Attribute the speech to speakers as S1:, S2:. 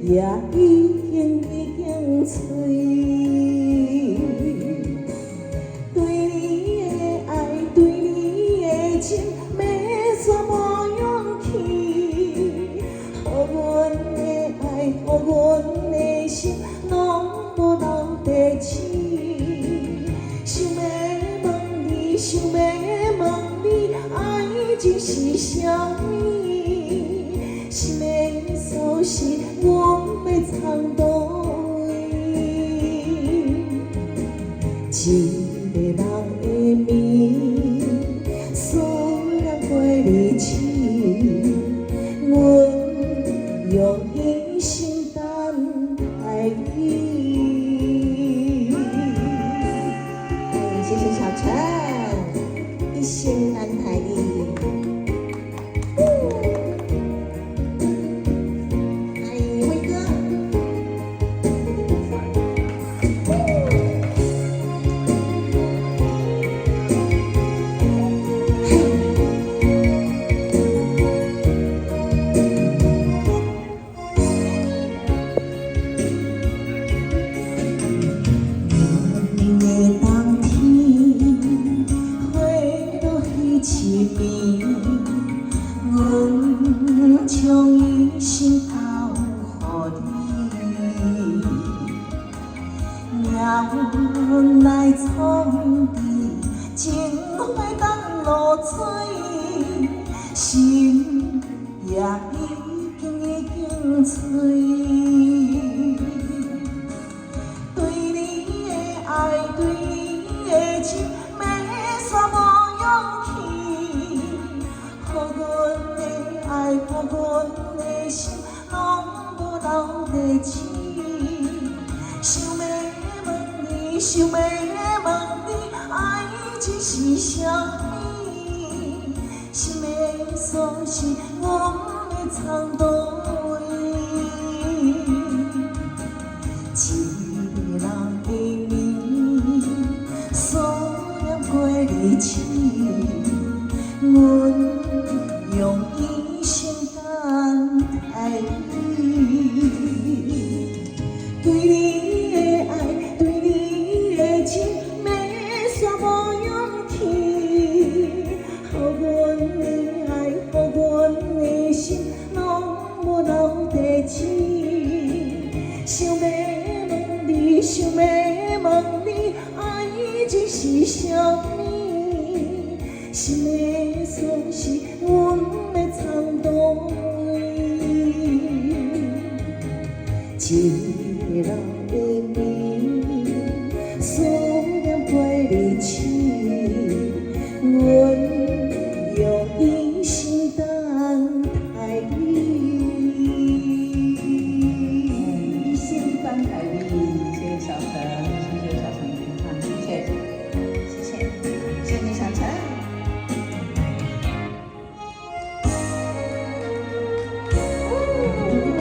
S1: 也已经碎。对你的爱，对你的情，要怎么勇气？予阮的爱，予阮的心，拢无留地址。想要问你，想要问你，爱情是啥物？心的锁匙，我要藏倒位？一个人的眠，思念过日子，阮用一生等待你。谢谢小陈，一生等待你。阮将一生交予你，命来创治，情花等露水，心也已经碎。对你的爱，对你的情，要怎么勇气？予阮的爱，予阮的心，拢无留地址。想要问你，想要问你，爱情是啥物？心的锁匙，我要藏倒位？一个人的眠，思念过日子，阮用一生等待你。对你的爱，对你的情，要怎么勇气？予阮的爱，予阮的心，拢无留地址。想要问你，想要问你，爱情是啥物？心的锁匙，阮要藏倒位？一个人。